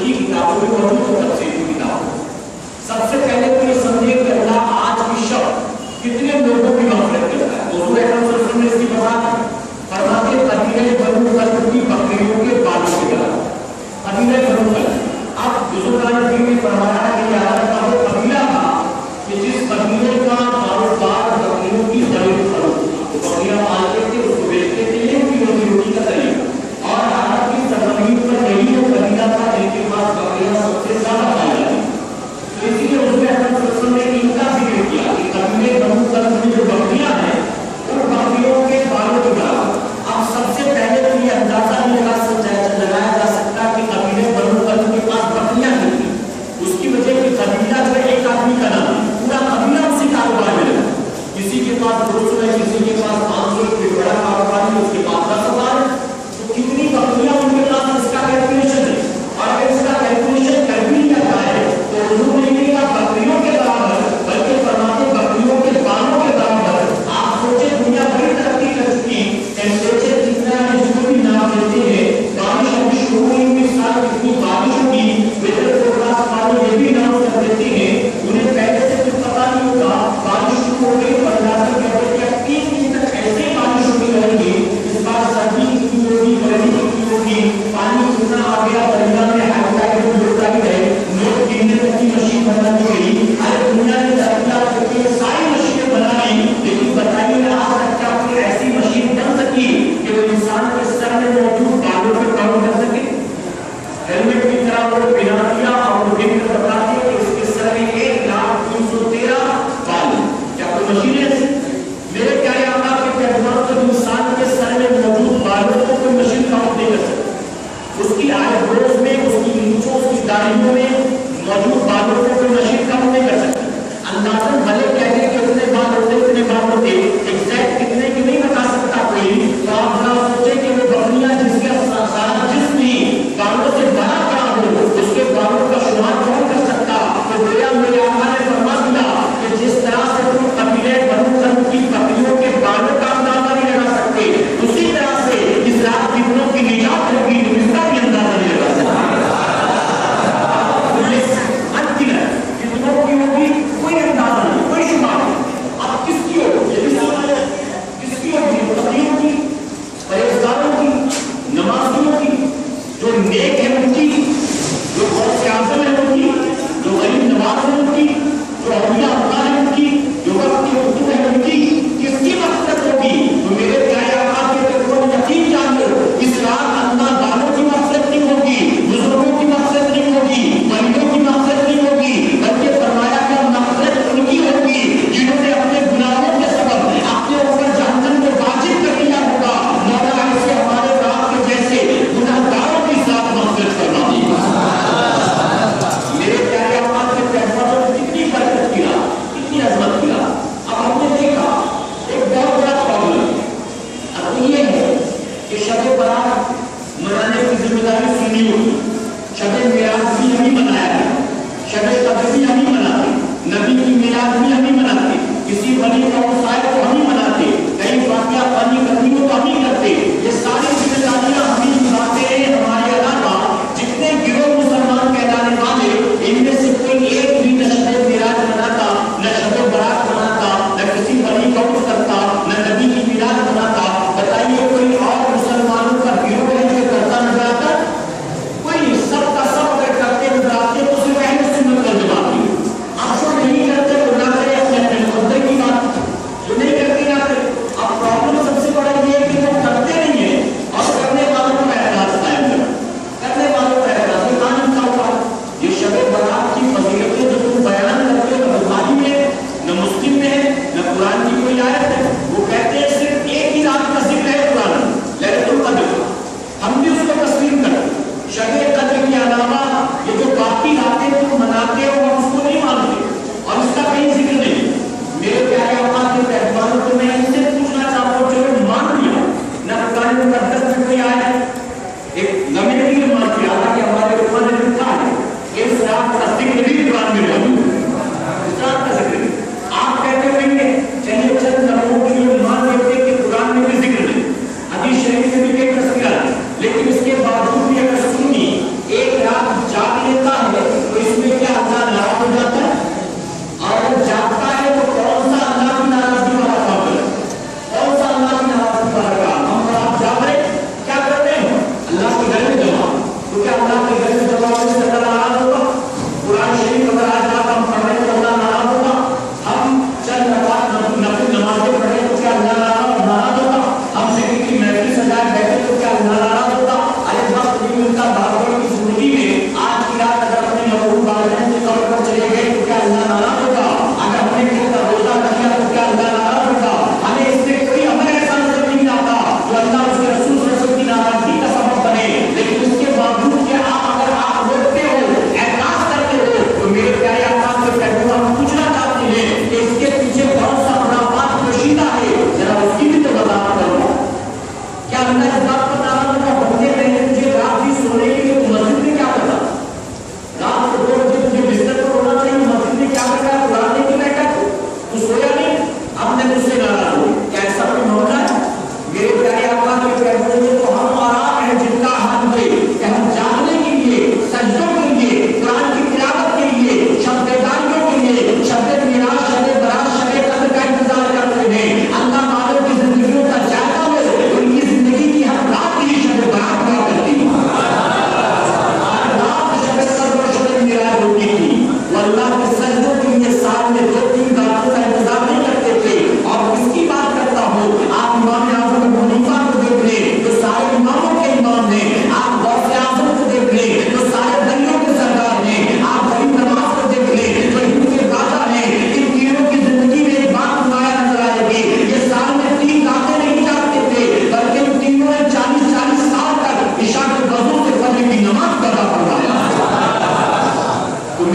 کتابوں میں موجود سے زیادہ پائی جاتی ہے. تو اسی لیے حضور اکرم صلی اللہ علیہ وسلم نے ان کا ذکر کیا کہ قبیلے بنو سلم میں جو بکریاں ہیں ان بکریوں کے بالوں کے برابر. اب سب سے پہلے تو یہ اندازہ نہیں لگایا جا سکتا کہ قبیلے بنو سلم کے پاس بکریاں نہیں تھیں. اس کی وجہ کہ قبیلہ جو ہے ایک آدمی کا نام ہے, پورا قبیلہ اسی کاروبار میں لگا. کسی کے پاس 200 ہے, کسی کے پاس 500, کوئی بڑا کاروبار ہے اس کے پاس 10,000 ہے. تو کتنی بکریاں ان کے پاس, اس کا کیلکولیشن ہے. اور اگر اس کا کیلکولیشن کر بھی لیا جائے تو حضور نے نہیں کہا بکریوں کے برابر, بلکہ فرماتے بکریوں کے بالوں کے برابر. آپ سوچیں دنیا بڑی ترقی کر چکی, ٹیمپریچر کتنا ہے جس کو بھی نام دیتے ہیں, بارش ابھی شروع ہوئی ہوئی سال کتنی بارش ہوگی, ویدر فورکاسٹ والے یہ بھی نام کر دیتے ہیں. انہیں پہلے سے کچھ پتا نہیں ہوگا, بارش شروع ہو گئی, 15 دن کے 3 دن تک ایسے بارش ہوتی رہے گی. اس بار سردی کتنی ہوگی, گرمی کتنی ہوگی, پانی کتنا آ گیا, دریا میں ہائیڈرائڈ ہوتا ہی رہے. لوگ پینے تک کی مشین بنا دی گئی. ہر دنیا نے ترقیات کر کے ساری مشینیں بنائی, لیکن بتائیے آج تک کیا کوئی ایسی مشین بن سکی کہ وہ انسان کے سر میں موجود بالوں پہ کام کر سکے؟ ہیلمٹ کی طرح وہ بنا دیا اور وہ دن کر بتا دیا کہ اس کے سر میں 1,313 بال. کیا کوئی مشین ہے؟ میرے پیارے آقا کے پیغمبر تو انسان کے سر میں موجود بالوں کو کوئی مشین کاؤنٹ نہیں کر سکتی. اس کی آئی بروز میں, اس کی نیچوں, اس کی داڑھیوں میں موجود بالوں کو کوئی مشین کاؤنٹ نہیں کر سکتی. اندازن بھلے کہتے کہ اتنے بال ہوتے ایگزیکٹ کتنے کی نہیں بتا سکتا کوئی. تو آپ ذرا سوچیں کہ وہ بکریاں جس کا سارا جسم بھی بالوں سے بھرا پڑا ہو, اس کے بالوں کا شمار کون کر سکتا؟ تو گویا میرے آقا نے فرما دیا کہ جس طرح سے تم قبیلے بنو سلم کی بکریوں کے بالوں کا اندازہ نہیں لگا سکتے, اسی طرح سے اس رات کتنوں کی نجات ہوگی تم اس کا بھی اندازہ نہیں لگا سکتے. کتنوں کی ہوگی کوئی اندازہ نہیں, کوئی شمار نہیں. اب کس کی ہوگی, کس کی ہوگی؟ متقیوں کی, پرہیزگاروں کی, نمازیوں کی, جو نیک ہے ان کی, جو غوث اعظم ہے ان کی, جو غریب نواز ہے ان کی, جو اولیاء اللہ ہے ان کی, جو وقت کی اردو ہے ان کی. کس کی مقصد ہوگی؟ تو میرے پیارے آقا کے تقوی یقین جان لو, اس رات اللہ والوں کی مقصد نہیں ہوگی, بزرگوں کی مقصد نہیں ہوگی, ولیوں کی مقصد نہیں ہوگی, بلکہ فرمایا کہ مقصد ان کی ہوگی جنہوں نے اپنے گناہوں کے سبب اپنے اوپر جہنم کو واجب کر دیا ہوگا. مولا ایسے ہمارے رات کے جیسے گناہگاروں کی ذات مغفرت فرما دی. میرے پیارے آقا کے پیغمبروں نے کتنی برکت کیا, کتنی عظمت کیا. اب ہم نے دیکھا ایک بہت بڑا پرابلم اب یہ ہے کہ شب برات منانے کی ذمہ داری سنی ہوئی. شب معراج بھی ہمیں منایا گیا, شب قدر بھی ہمیں مناتے, نبی کی میلاد بھی ہمیں مناتے, کسی ولی کا وصال کو ہمیں مناتے, کئی واقعہ فانی قدیموں کو ہمیں کرتے. یہ ساری ذمہ داریاں ہمیں نبھاتے ہیں. ہمارے علاوہ جتنے گروہ مسلمان کہلانے والے, ان میں سے کوئی ایک بھی نہ شب معراج مناتا, نہ شب برات مناتا, نہ کسی ولی کا وصال کرتا, نہ نبی کی میلاد مناتا. بتائیے کوئی اور مسلمانوں کا گروہ ہے جو کرتا نظر آتا؟ کوئی. سب کا سب اگر کرتے نظر آتے تو صرف اہل سنت کا جواب ہے. آپ جو نہیں کرتے وہ نہ کرے, اپنے مقدر کی بات, جو نہیں کرتے نہ کرے. اب پرابلم سب سے بڑا یہ ہے کہ وہ کرتے نہیں ہیں اور کرنے والوں کو اعتراض قائم کرنا, کرنے والوں کو اعتراض. یہ قانون کا ہوا یہ شب برات کی فضیلتیں جو تم بیان کرتے ہو, نہ بخاری میں ہے, نہ مسلم میں ہے, نہ قرآن کی کوئی آیت ہے. وہ کہتے ہیں صرف ایک ہی رات کا ذکر ہے قرآن, لیلۃ القدر کا. ہم بھی اس کو تسلیم کرتے. شب قدر کے علاوہ یہ جو باقی راتیں تم مناتے ہو ہم اس کو نہیں مانتے اور اس کا کہیں ذکر نہیں. میرے پیارے آقا کے پیغمبروں کو میں ان سے پوچھنا چاہتا ہوں, چلو مان لیا نہ قرآن مقدس میں کوئی آیا ہے, ایک لمحے بھی مان لیا کہ ہمارے قرآن نے لکھا ہے کہ اس رات کا ذکر بھی قرآن میں موجود ہے, اس رات کا ذکر. آپ کہتے ہوئیں گے چلیے چند لمحوں کے لیے مان لیتے کہ قرآن میں بھی ذکر نہیں, حدیث شریف میں بھی کئی تذکرہ ہے, لیکن اس کے باوجود بھی اگر سنی ایک رات جاگ لیتا ہے تو اس میں کیا اللہ ناراض ہو جاتا ہے؟ اور اگر جاگتا ہے تو کون سا اللہ کی ناراضگی والا کام ہے, کون سا اللہ کی ناراضگی والا کام؟ ہم اور آپ جاگ رہے کیا کر رہے ہیں؟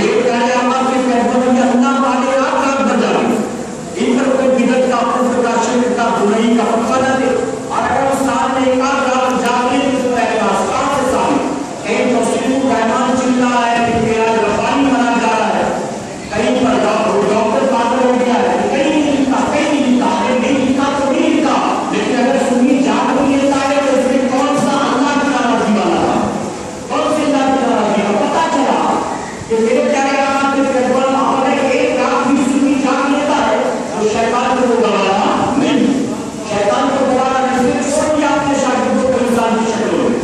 میرے پیارے آقا کے پیغمبر نے اللہ والے رات رات بجا دی ان پر کوئی بدعت کا کفر کا شرک کا برائی کا فتویٰ نہ دے اور اگر اس سال میں ایک آدھ رات جاگنے کی تو احساس کہاں سے ثابت کہیں توسیع کا ایمان چل رہا ہے کہ میرا رفانی بنا جا رہا ہے کہیں پر ڈاکٹر پاگل ہو گیا ہے کہیں نہیں لکھا نہیں لکھا تو نہیں لکھا لیکن اگر سنی جاگ بھی لیتا ہے تو اس میں کون سا اللہ کی ناراضی والا تھا کون سی اللہ کی ناراضی کا پتا چلا کہ میرے پیارے آقا کے پیغمبر محمد ایک رات بھی سنی جاگ لیتا ہے تو شیطان کو گوارا نہیں شیطان کو گوارا نہیں چھوڑ دیا اپنے شاگردوں کو انسان کی شکل میں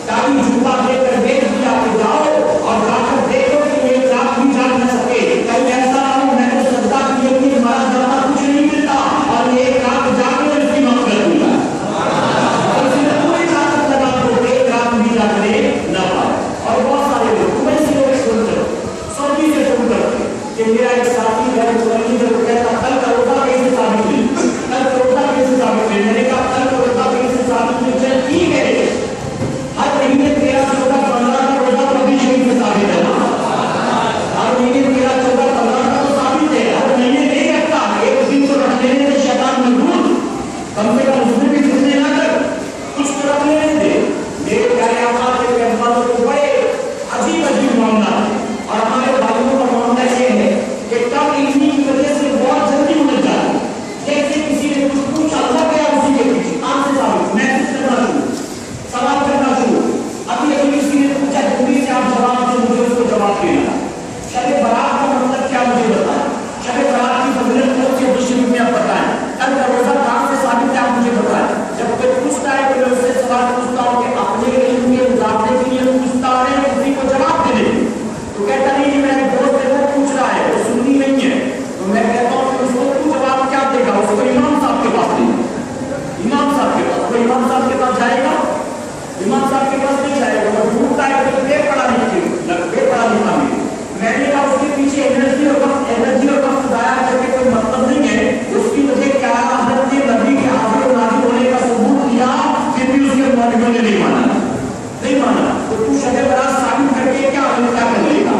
تاکہ جھوٹا دے کر دیکھ دیا کہ جاؤ اور جا کر دیکھو کہ ایک رات بھی جاگ نہ سکے کہیں ایسا ہو میں نے سجدہ کیا کہ ہمارا جانا کچھ نہیں ملتا اور ایک رات جاگ میں اس کی مغفرت ہوگا اس نے پوری طاقت لگا تو ایک رات بھی جاگنے نہ پائے اور بہت سارے لوگ میں سے لوگ سن کر سعودی سے سن کر کہ میرا ایک ساتھی ہے جو کہتا کل کا روزہ کیسے ثابت ہوئی کل کا روزہ کیسے ثابت ہوئی میں نے کہا کل کا روزہ کیسے ثابت ہوئی چل ٹھیک ہے ہر مہینے 13 14 15 کا روزہ تو ابھی شریف میں ثابت ہے ہر مہینے 13 14 15 کا تو ثابت ہے ہر مہینے نہیں رکھتا ایک دن تو رکھ لینے سے شیطان مجبور کم سے کم اس میں بھی گھسنے نہ کر کچھ تو رکھ لینے دے میرے پیارے آقا کے پیغمبروں کو بڑے عجیب عجیب معاملہ اور ہمارے بھائیوں کا معاملہ یہ ہے کہ کم علمی کی وجہ سے بہت جلدی مل جاتی جیسے کسی نے کچھ پوچھا اللہ گیا اسی کے پیچھے آن سے ثابت محسوس کرنا شروع سوال کرنا شروع ابھی ابھی کسی نے پوچھا جلدی سے آپ جواب دیں مجھے اس کو جواب دینا شب برات کا مطلب کیا مجھے بتائیں شب برات کی فضیلت کون سے مشرق میں آپ بتائیں کل کا روزہ کہاں سے ثابت ہے آپ مجھے بتائیں جب کوئی پوچھتا ہے تو میں اس سے سوال پوچھتا ہوں کہ اپنے علم کے اضافے کے لیے پوچھتا ہے اسی کو جواب دے دیں تو کہتا نہیں کہ میرے دوست ہے وہ پوچھ رہا ہے وہ سنی نہیں ہے تو میں کہتا ہوں کہ اس کو تو جواب کیا دے گا اس کو امام صاحب کے پاس دے امام صاحب کے پاس وہ امام صاحب کے پاس جائے گا امام صاحب کے پاس نہیں جائے گا وہ ڈھونڈتا ہے کہ بے پڑھا لکھا میں نے کہا اس کے پیچھے انرجی اور وقت ضائع کر کے کوئی مطلب نہیں ہے اس کی وجہ کیا حضرت نبی کے حاضر و نازل ہونے کا ثبوت دیا پھر بھی اس کے مولویوں نے نہیں مانا تو تو شب برات ثابت کر کے کیا کر لے گا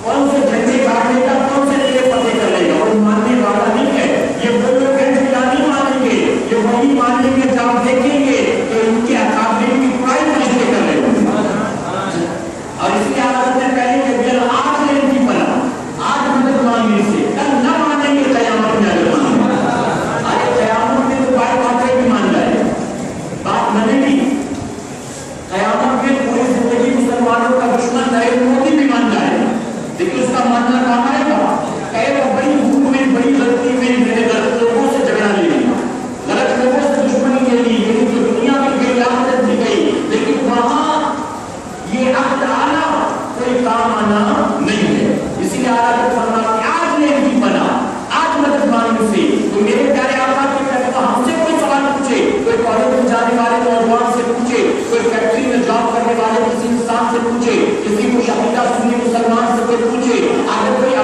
کون سے جھنڈے کاٹ لے گا کون سے نیلے پتے کر لے گا اور ماننے والا نہیں ہے یہ وہ لوگ ہیں جو نہیں مانیں گے یہ وہی مانیں گے جب آپ دیکھیں گے کہ ان کے اکابرین کی پرائی فرشتے کر رہے ہوں اور اس کی عادت میں پہلے کہ بل آج لیں کی بنا آج مدد مانگنے سے کل نہ مانیں گے قیامت میں اگر مانیں آج قیامت میں تو بائے باتیں بھی مان جائے بات مانے گی قیامت میں پوری زندگی مسلمانوں کا دشمن نریندر مودی بھی مان جائے لیکن اس کا ماننا کام آئے گا کہے گا بڑی بھوک میں بڑی غلطی میں میرے غلط لوگوں سے جھگڑا لے لیا غلط لوگوں سے دشمنی لے لی میری تو دنیا میں گئی آخرت بھی گئی لیکن وہاں یہ عقد آنا کوئی کام آنا نہیں ہے اسی لیے آلہ فرماتے ہیں آج نے بھی بنا آج مدد مانگنے سے تو میرے پیارے آقا کے پیغمبر ہم سے کوئی سوال پوچھے کوئی کالج میں جانے والے نوجوان سے پوچھے کوئی فیکٹری میں جاب کرنے والے کسی انسان سے پوچھے کسی کو شہیدہ سنی مسلمان سے کوئی پوچھے اگر کوئی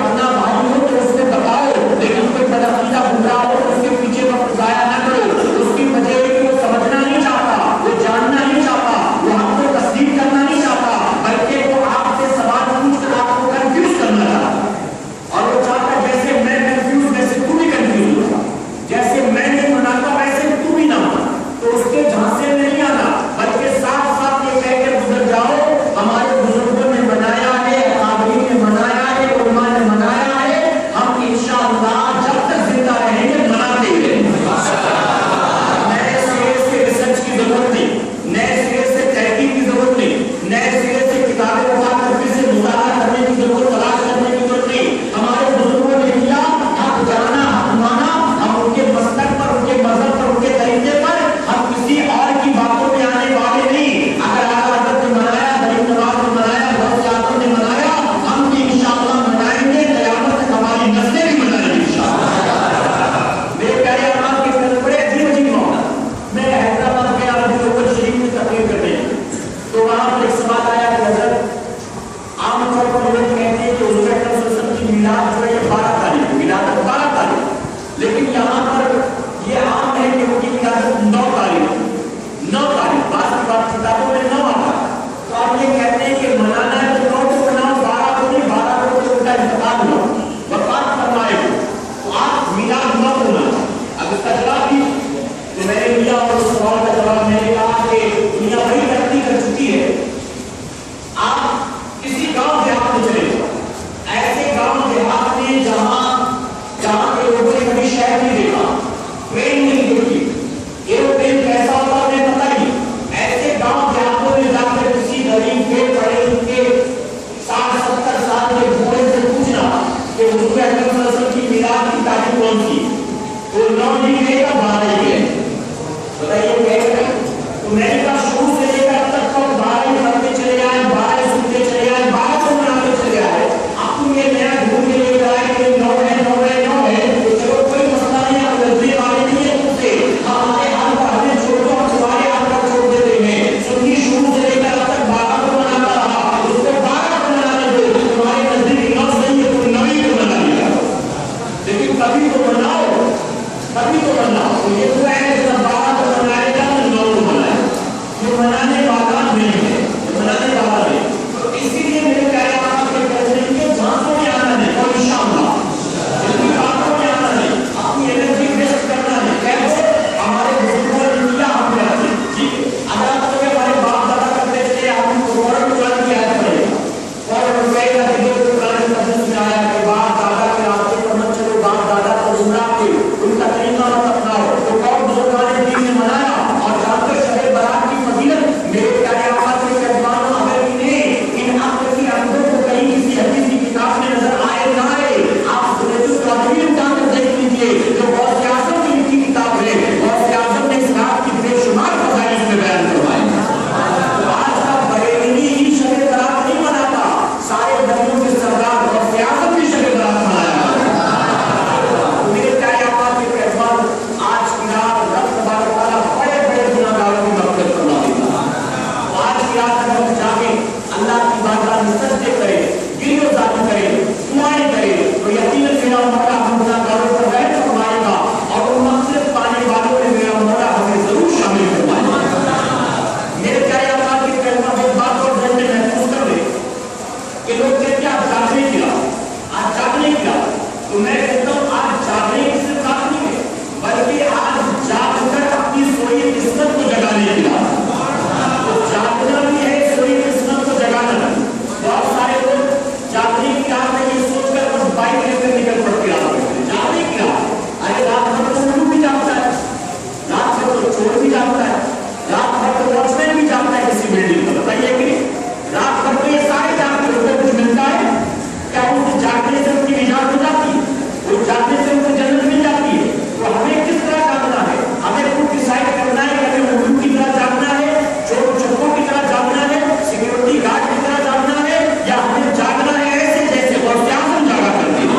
वो जागने से उनको जन्नत मिल जाती है। तो हमें किस तरह जागना है? हमें खुद डिसाइड करना है कि हमें उल्लू की तरह जागना है, चोर चक्कों की तरह जागना है, सिक्योरिटी गार्ड की तरह जागना है, या हमें जागना है ऐसे जैसे गौसे आज़म जागा करते हैं,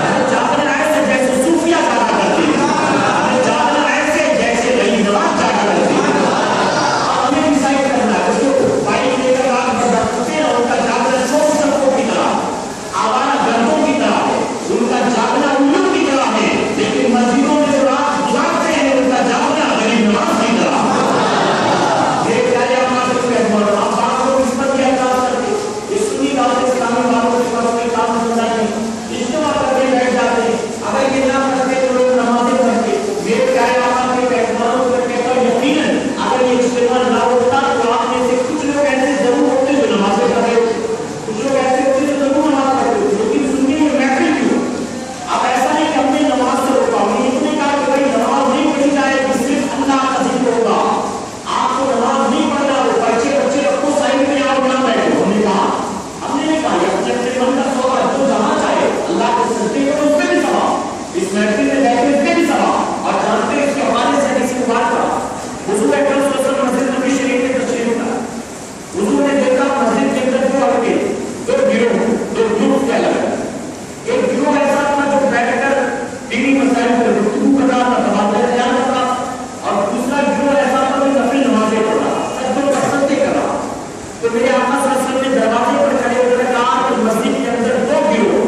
हमें जागना है ऐसे जैसे सूफिया जागा करते हैं, हमें जागना ऐसे जैसे वली नवाज जागा करते हैं। हमें डिसाइड करना है। उसको बाइक लेकर रात भर रखते हैं, उनका जागना चोर चक्कों की तरह, आवारा गर्दों की तरह है, उनका जागना उल्लू की तरह है। लेकिन मस्जिदों में जो रात गुजारते हैं उनका जागना गरीब नवाज की तरह। ये प्यारे आवाज़ को कहना है, आप बात को इस पर क्या एतराज़ करते? ये सुन्नी बात इस्लामी वालों के पास कोई काम धंधा नहीं, इज्तिमा करके बैठ जाते हैं। अगर ये ना करते तो लोग नमाज़ें पढ़ते। मेरे प्यारे आवाज़ के कहना को कहता हूँ, यकीनन अगर ये इज्तिमा ना होता तो आप में से कुछ लोग ऐसे जरूर होते जो नमाज़ें पढ़ रहे होते, कुछ लोग ऐसे होते जो जरूर नमाज़ पढ़ते होते। लेकिन सुन्नी में महफिल क्यों? अब ऐसा नहीं कि हमने नमाज से रोका, हमने इतने कहा कि भाई नमाज नहीं पढ़ी जाए कि सिर्फ अल्लाह का जिक्र होगा, आपको नमाज नहीं पढ़ना हो, बच्चे रखो साइड में आओ ना बैठो। हमने नहीं कहा अपने अपने मन का सवाल जो जहाँ चाहे अल्लाह के सजदे करो, उसमें भी सवाब, इस महफिल में बैठे उसमें भी सवाब। और जानते हैं इसके हवाले से किसी को बात करा, हुजूर अकरम सल्लल्लाहु अलैहि वसल्लम मस्जिद नबी शरीफ में तशरीफ लाए, हुजूर ने देखा मस्जिद के अंदर दो लड़के, दो गिरोह, दो ग्रुप क्या लगा। एक गिरोह ऐसा था जो बैठकर दीनी मसाइल पर गुफ्तगू कर रहा था, तबादला ख्याल कर रहा, और दूसरा गिरोह ऐसा था जो नफिल नमाजें पढ़ रहा, सज्जों पर सजदे कर रहा। तो मेरे आका सल्लल्लाहु अलैहि वसल्लम ने दरवाजे पर खड़े होकर कहा कि मस्जिद के अंदर दो गिरोह,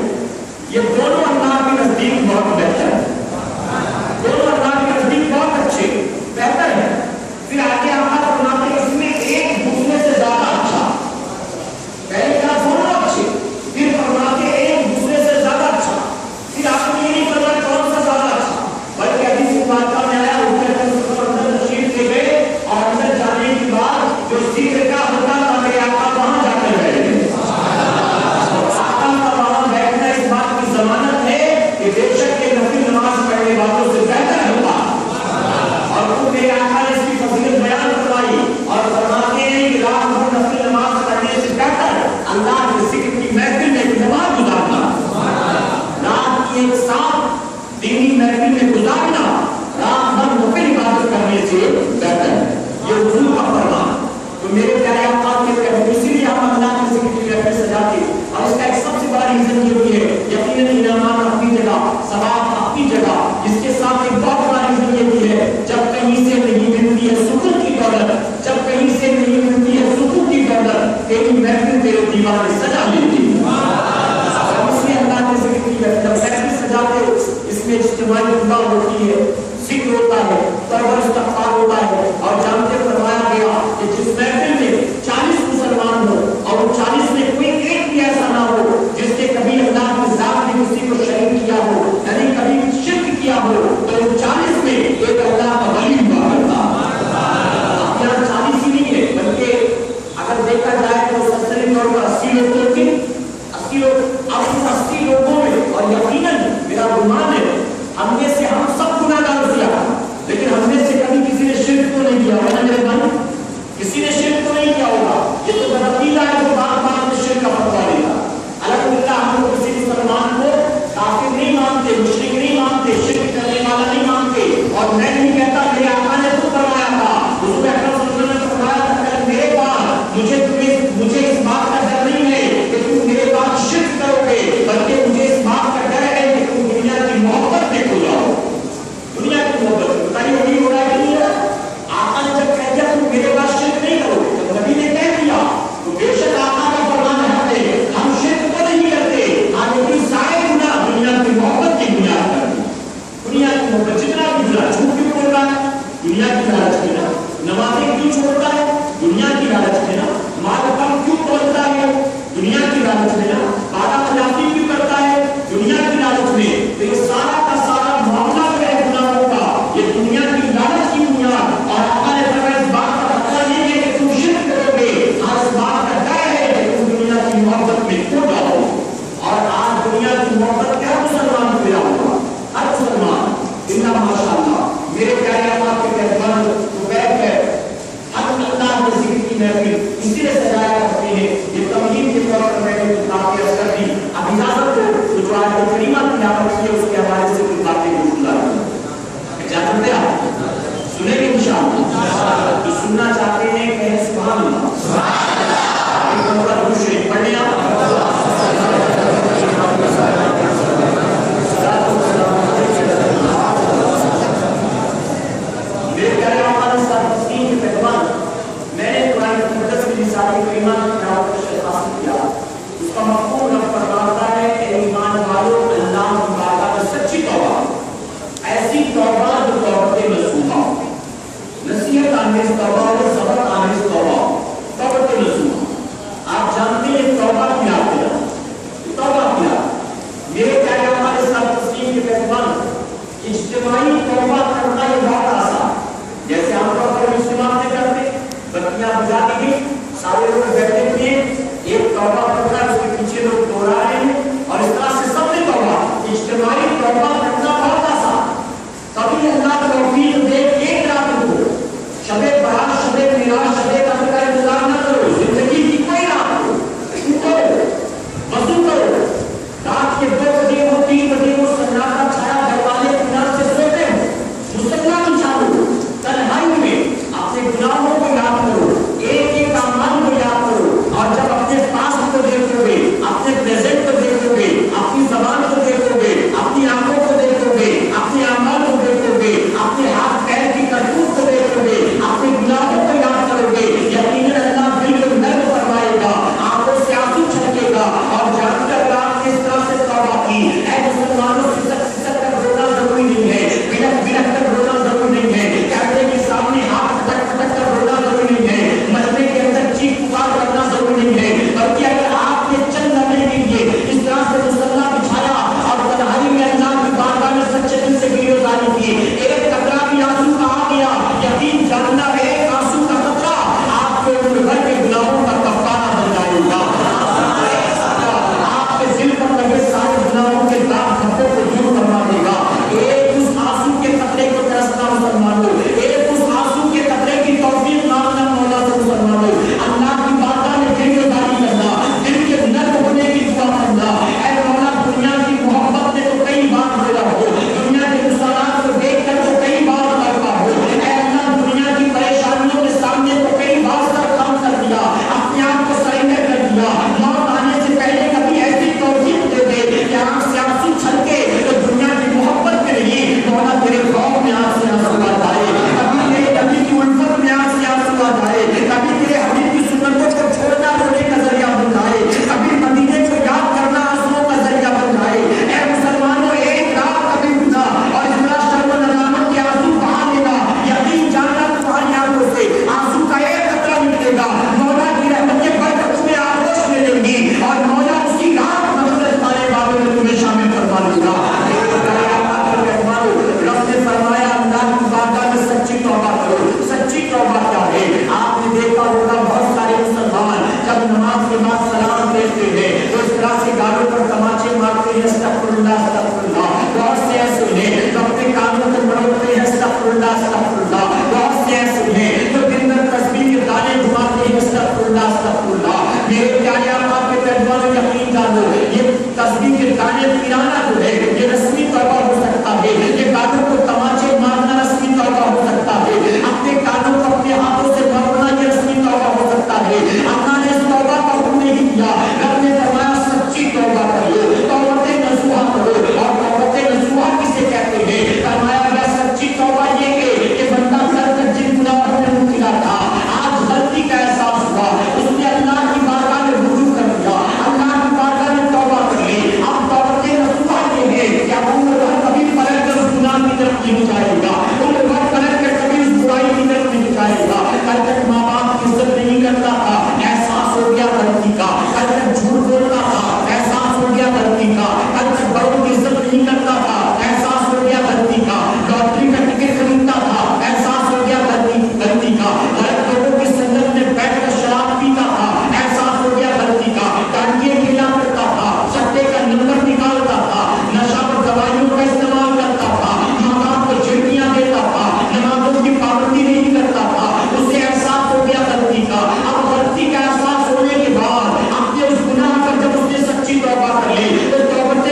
ये दोनों अल्लाह के नजदीक बहुत बेहतर है, दोनों अल्लाह के नजदीक बहुत अच्छे बेहतर है। फिर आगे आका फरमाते हैं इसमें एक दूसरे से ज्यादा अच्छा, पहले कहा दोनों अच्छे, फिर फरमाते एक दूसरे से ज्यादा अच्छा, फिर आपने ये नहीं फरमाया कौन सा ज्यादा अच्छा, बल्कि हदीस मुबारक में आया ऊपर अंदर तशरीफ ले गए और अंदर जाने के बाद जो जिक्र का होता था मेरे आका वहां जाकर बैठ गए। आका का वहां बैठना इस बात की जमानत है कि बेशक ये नफिल नमाज पढ़ने वालों से बेहतर होगा। और तो मेरे आका ने इसकी फजीलत बयान करवाई और फरमाते हैं कि रात भर नफिल नमाज पढ़ने से बेहतर अल्लाह के जिक्र की महफिल में नमाज गुजारना, रात की एक साथ दीनी महफिल में गुजारना रात भर नफिल इबादत करने से बेहतर है। ये हुजूर का फरमान। तो मेरे प्यारे आका के कहते इसीलिए हम अल्लाह के जिक्र की महफिल सजाते, और इसका एक सबसे बड़ा रीजन ये भी है, यकीनन इनामात अपनी जगह, सवाब अपनी जगह, इसके साथ एक बहुत बड़ा रीजन ये भी है, जब कहीं से नहीं मिलती है सुकून की दौलत, जब कहीं से नहीं मिलती है सुकून की दौलत, तेरी महफिल तेरे दीवाने सजा लेती है। इसलिए अल्लाह के जिक्र की महफिल सजाते हो, इसमें इज्तिमाई दुआ होती है, जिक्र होता है, तौबा इस्तिग़फ़ार होता है। और जानते फरमाया गया कि जिस महफिल में 40 मुसलमान हो और उन 40 में कोई एक भी ऐसा ना हो जिसने कभी अल्लाह की ज़ात में किसी को शरीक किया हो, यानी कभी शिर्क किया हो, तो उन 40 में एक अल्लाह का वली हुआ करता। अब यहाँ 40 ही नहीं है, बल्कि अगर देखा जाए तो सरासरी तौर पर 80 लोग तो थे, 80 लोग। अब उन 80 लोगों में, और यकीनन मेरा गुमान है हमने से हम सब गुनाहगार किया, लेकिन हमने से कभी किसी ने शिर्क तो नहीं किया होगा, मेरे भाई किसी ने शिर्क तो नहीं किया होगा। ये तो बदअकीदा है जो बात में शिर्क का फतवा देगा। अल्हम्दुलिल्लाह हम लोग किसी मुसलमान को काफिर नहीं मानते, मुशरिक नहीं मानते, शिर्क करने वाला नहीं मानते। और मैं नहीं कहता, मेरे आका ने तो फरमाया था, हुजूर अकरम सल्लल्लाहु अलैहि वसल्लम ने फरमाया था कल मेरे पास मुझे इस बात का डर नहीं है कि तुम मेरे पास शिर्क करोगे, बल्कि मुझे इस बात का डर है कि तुम दुनिया की मोहब्बत में खो जाओ। दुनिया की मोहब्बत बताइए वही हो रहा है कि नहीं हो रहा? आका ने जब कह दिया तुम मेरे पास शिर्क नहीं करोगे, जब नबी ने कह दिया तो बेशक आका का फरमान है हम शिर्क तो नहीं करते, लेकिन सारे गुनाह दुनिया की मोहब्बत की बुनियाद पर दी। दुनिया की मोहब्बत जितना भी बुरा झूठ क्यों बोल रहा है, दुनिया की लालच में ना, नमाजें क्यों छोड़ता है, दुनिया की लालच में ना, माल कम क्यों तोड़ता है, दुनिया की लालच में ना, बादा खिलाफी क्यों करता है, दुनिया की लालच में। तो ये सारा का सारा मामला जो है गुनाहों का, ये दुनिया की लालच की बुनियाद। और आका ने फरमाया इस बात का खतरा नहीं है कि तुम शिर्क करोगे, आज इस बात का डर है कि तुम दुनिया की मोहब्बत में खो जाओ। और आज दुनिया की मोहब्बत क्या मुसलमान को मिला होगा, हर मुसलमान इन्ना माशाअल्लाह मेरे प्यारे आका के कहमान तो बैठ है हम अल्लाह के जिक्र की महफिल इसीलिए सजाया करते हैं। ये तमहीद के तौर पर मैंने काफी असर दी। अब इजाजत हो तो जो आज करीमा की दावत की है उसके नमाज बुझा दी गई, सारे लोग बैठे थे, एक तौबा करता है, उसके पीछे लोग दोहरा रहे हैं, और इस तरह से सबने तौबा, इज्तिमाई तौबा करना बहुत आसान। कभी अल्लाह तौफीक दे एक रात को शबे बरात, शबे मिराज, शबे कद्र का इंतजार न करो, जिंदगी की कोई रात हो, उठो, वज़ू करो, रात के 2 बजे हो, 3 बजे हो, सन्नाटा छाया, घर वाले किनार से सोते हो, मुसल्ला बिछा लो, तन्हाई में अपने गुनाहों को याद करो, एक एक अमाल को याद करो, और जब अपने पास को देखोगे, अपने प्रेजेंट को देखोगे, अपनी ज़बान को देखोगे, अपनी आंखों को देखोगे, अपने अमाल को देखोगे, अपने हाथ पैर की करतूत को देखोगे, अपने गुनाहों को याद करोगे, यकीनन अल्लाह दिल को नर्म फरमाएगा, आंखों से आंसू छलकेगा, और जानकर अगर आपने इस तरह से तौबा की, ऐ मुसलमानों, सिसक कर रोना जरूरी नहीं है, बिलख बिलख कर रोना जरूरी नहीं है, कैमरे के सामने हाथ फटक फटक कर रोना जरूरी नहीं है, मजमे के अंदर चीख पुकार करना जरूरी नहीं है, बल्कि अगर आपने चंद लम्हे के लिए इस तरह से मुसल्ला बिछाया और तन्हाई में अल्लाह की बारगाह में सच्चे दिल से गिरफ्तारी की, एक कतरा भी आंसू का आ गया, यकीन जानना है आंसू का कतरा आपके उम्र भर के गुनाहों का कफारा बन जाएगा, आपके दिल पर लगे सारे गुनाहों के दाग धब्बों को दूर करवा देगा। एक उस आंसू के कतरे को तरसना मुसलमानों, एक उस आंसू के कतरे की तौफीक मांगना मौला से मुसलमानों, अल्लाह की बारगाह में गिरफ्तारी करना, दिल के नर्म होने की दुआ करना, ऐ मौला दुनिया की मोहब्बत में तो कई बार मिला हो, दुनिया के मुसलमान को देख कर तो कई बार करता हो, ऐ अल्लाह दुनिया की परेशानियों के सामने तो कई बार सर काम कर दिया, अपने आप को सरेंडर कर दिया, मौत आने से पहले कभी ऐसी तौफीक दे दे कि आंख से आंसू छलके तो दुनिया की मोहब्बत में नहीं, मौला तेरे खौफ में आंख से आंसू आ जाए, कभी तेरे नबी की उल्फत में आंख से आंसू आ जाए, कभी तेरे हबीब की सुन्नतों को छोड़ना रोने का जरिया बन जाए, कभी मदीने को याद करना आंसुओं का जरिया बन जाए। ऐ मुसलमानों, एक रात कभी गुना और इस तरह शर्म और नदामत के आंसू बहा लेना, यकीन जानना तुम्हारी आंखों से आंसू का एक कतरा निकलेगा, मौला की रहमतें बरकत में आगोश ले लेंगी, और मौला उसी रात मगफिरत पाने वालों में तुम्हें शामिल करवा लेगा। रब ने फरमाया अल्लाह की बारगाह में सच्ची तौबा करो। सच्ची तौबा क्या है? आपने देखा होगा बहुत सारे मुसलमान जब नमाज के बाद सलाम भेजते हैं तो इस तरह से गालों पर तमाचे मारते हैं, अस्तगफिरुल्लाह अस्तगफिरुल्लाह, बहुत से ऐसे हैं जो अपने कानों को मरोड़ते हैं, अस्तगफिरुल्लाह अस्तगफिरुल्लाह, बहुत से ऐसे हैं जो दिन भर तस्बीह के दाने घुमाते हैं, अस्तगफिरुल्लाह अस्तगफिरुल्लाह। मेरे प्यारे आका के पैगंबर में यकीन जानो, ये तस्बीह के दाने पिराना जो है ये रस्मी तौबा हो सकता है, ये कानों को तमाचे मारना रस्मी तौबा हो सकता है, अपने कानों को अपने हाथों से मरोड़ना ये रस्मी तौबा हो सकता है। अल्लाह ने इस तौबा का हुक्म नहीं किया, रब ने फरमाया सच्ची तौबा करो, तौबते नसूहा करो, और तौबते नसूहा किसे कहते हैं? फरमाया गया सच्ची तौबा ये है कि बंदा कर जिन गुनाहों में मुब्तला था, आज गलती का एहसास हुआ, उसने अल्लाह की बारगाह में रुजू कर लिया, अल्लाह की बारगाह में तौबा कर ली। अब तौबते नसूहा ये है कि अब उम्र भर कभी पलट कर उस गुनाह की तरफ नहीं जाएगा, उम्र भर पलट कर कभी उस बुराई की तरफ नहीं जाएगा। कल तक माँ बाप की इज्जत नहीं करता था, एहसास हो गया गलती का, कल तक झूठ बोलता था, एहसास हो गया गलती का, कल तक बड़ों की इज्जत नहीं करता था, एहसास हो गया गलती का, लॉटरी का टिकट खरीदता था, एहसास हो गया गलती का, गलत लोगों की संगत में बैठकर शराब पीता था, एहसास हो गया गलती का, टांटियां खेला करता था, सट्टे का नंबर निकालता था, नशा और दवाइयों का इस्तेमाल करता था, मकान को झिड़कियां देता था, नमाजों की पाबंदी नहीं करता था, उसे एहसास हो गया गलती का। अब गलती का एहसास होने के बाद अपने उस गुनाह पर जब उसने सच्ची तौबा कर ली तो तौबत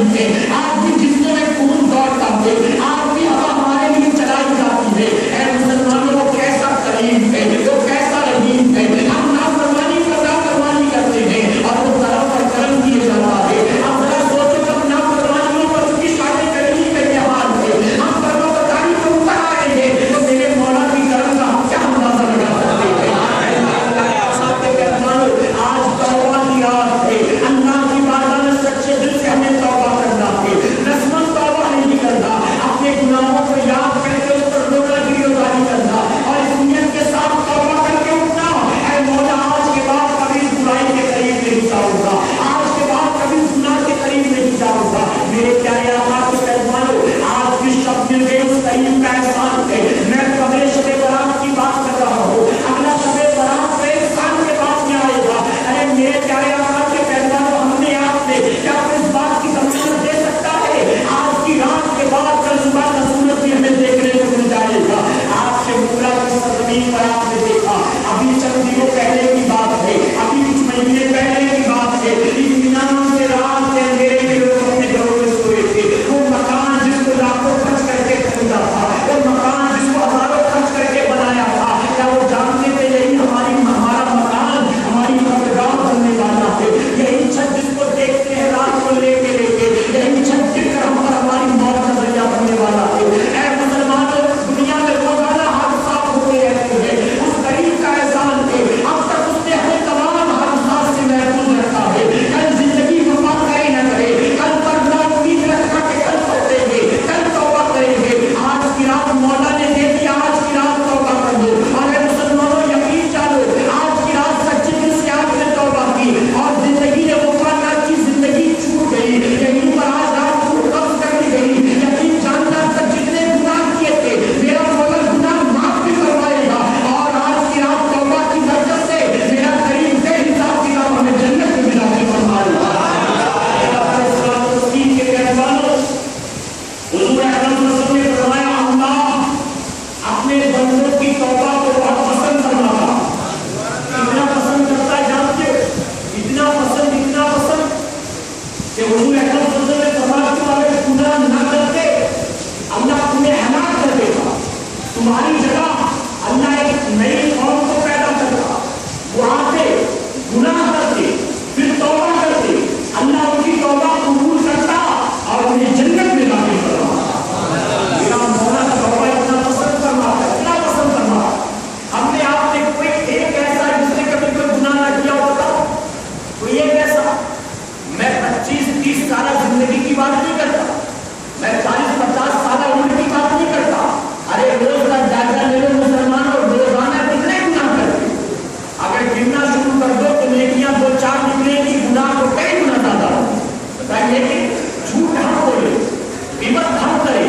रही है, आज भी जिसमें में खून दौड़ता है, आज भी हवा हमारे लिए चलाई जाती है। ऐ मुसलमानों, वो कैसा करीम है, वो कैसा रहीम है। हम नाफरमानी पर नाफरमानी करते हैं और वो करम पर करम किए जाता है। अब जरा सोचो, जब नाफरमानियों पर उसकी शादी करनी का ये हाल है, हम परवरदिगारी को ऊपर आए हैं, तो मेरे मौला की करम का क्या अंदाजा लगा सकते हैं। आज तौबा की रात है, अल्लाह की बारगाह में सच्चे दिल से हमें तौबा करना है। रस्मन तौबा नहीं करना, अपने गुनाहों को याद करके उस पर रोना गिरफ्तारी करना और इस नियत के साथ तौबा करके उठना, ऐ मौला आज के बाद कभी इस बुराई के करीब नहीं जाऊंगा, आज के बाद कभी इस गुनाह के करीब नहीं जाऊंगा। मेरे प्यारे आका के पैगंबरों, आज भी शब्द मिल गए उस करीब का एहसान है। मैं कबरे शबे बरात की बात कर रहा हूँ, अगला शबे बरात से इंसान के बाद में आएगा। अरे मेरे प्यारे आका के पैगंबरों, हमने आपने क्या इस बात की जमानत दे सकता है आज की रात के बाद कल सुबह का सूरज भी हमें देखने को मिल जाएगा। आपके मूला की सरजमीन पर आपने देखा, अभी चंद दिनों पहले की बात है, अभी कुछ महीने पहले की बात है, इत्मीनान से रात के अंधेरे में लोग अपने घरों में सोए थे। वो मकान जिसको लाखों खर्च करके खरीदा था, वो मकान जिसको हजारों खर्च करके बनाया था, क्या वो जानते थे यही हमारा मकान हमारी मददगार बनने वाला है। यही छत जिसको देखते हैं रात को लेके यही छत गिरकर हम पर हमारी मौत का जरिया बनने वाला है। ऐ मुसलमानों, दुनिया में रोजाना हादसात होते रहते हैं, उस करीब का एहसान है, अब तक उसने हमें तमाम हादसात से महफूज रखा है। कल जिंदगी वफा करे न करे, कल पर ना उम्मीद रखा कि कल पहुंचेंगे, कल तौबा करेंगे। आज की रात मौला ने दे दिया, आज की रात तौबा कर दो। और मुसलमानों, यकीन जानो, आज की रात सच्चे दिल से आपने तौबा की और जिंदगी ने वफा ना की, जिंदगी छूट गई। यहीं पर आज रात को कब्ज कर ली गई। यकीन जानना, तक जितने गुनाह किए थे मेरा मौला गुनाह माफ भी करवाएगा और आज की रात तौबा की बरकत से मेरा करीम से हिसाब किताब हमें जन्नत में मिला के फरमाएगा। के कहवानों, हुजूर अकरम सल्लल्लाहु अलैहि वसल्लम ने फरमाया, अल्लाह अपने बंदों की तौबा को बहुत पसंद करता है। इतना पसंद करता है, जानते हो, इतना पसंद कि हुजूर अकरम सल्लल्लाहु अलैहि वसल्लम ने फरमाया, तुम अगर गुनाह न करते अल्लाह तुम्हें हलाक कर देगा, तुम्हारी जगह अल्लाह एक नई कौम को पैदा करता, वो आते गुनाह करते फिर तौबा करते, अल्लाह उनकी तौबा कबूल करता और उन्हें जन्नत में दाखिल करवाता। मेरा मौला तौबा इतना पसंद फरमाता, इतना पसंद फरमाता। हमने आपने कोई एक ऐसा जिसने कभी कोई गुनाह न किया होता, कोई एक ऐसा? मैं 25-30 साल जिंदगी की बात नहीं करता, मैं 40-50 साल उम्र की बात नहीं करता। अरे रोज का जायजा ले लो मुसलमान, और रोजाना कितने गुनाह करते? अगर गिनना शुरू कर दो तो नेकियां 2-4 निकलेगी, गुनाह तो कई गुना ज्यादा होगी। बताइए कि झूठ हम बोले, विमत हम करे,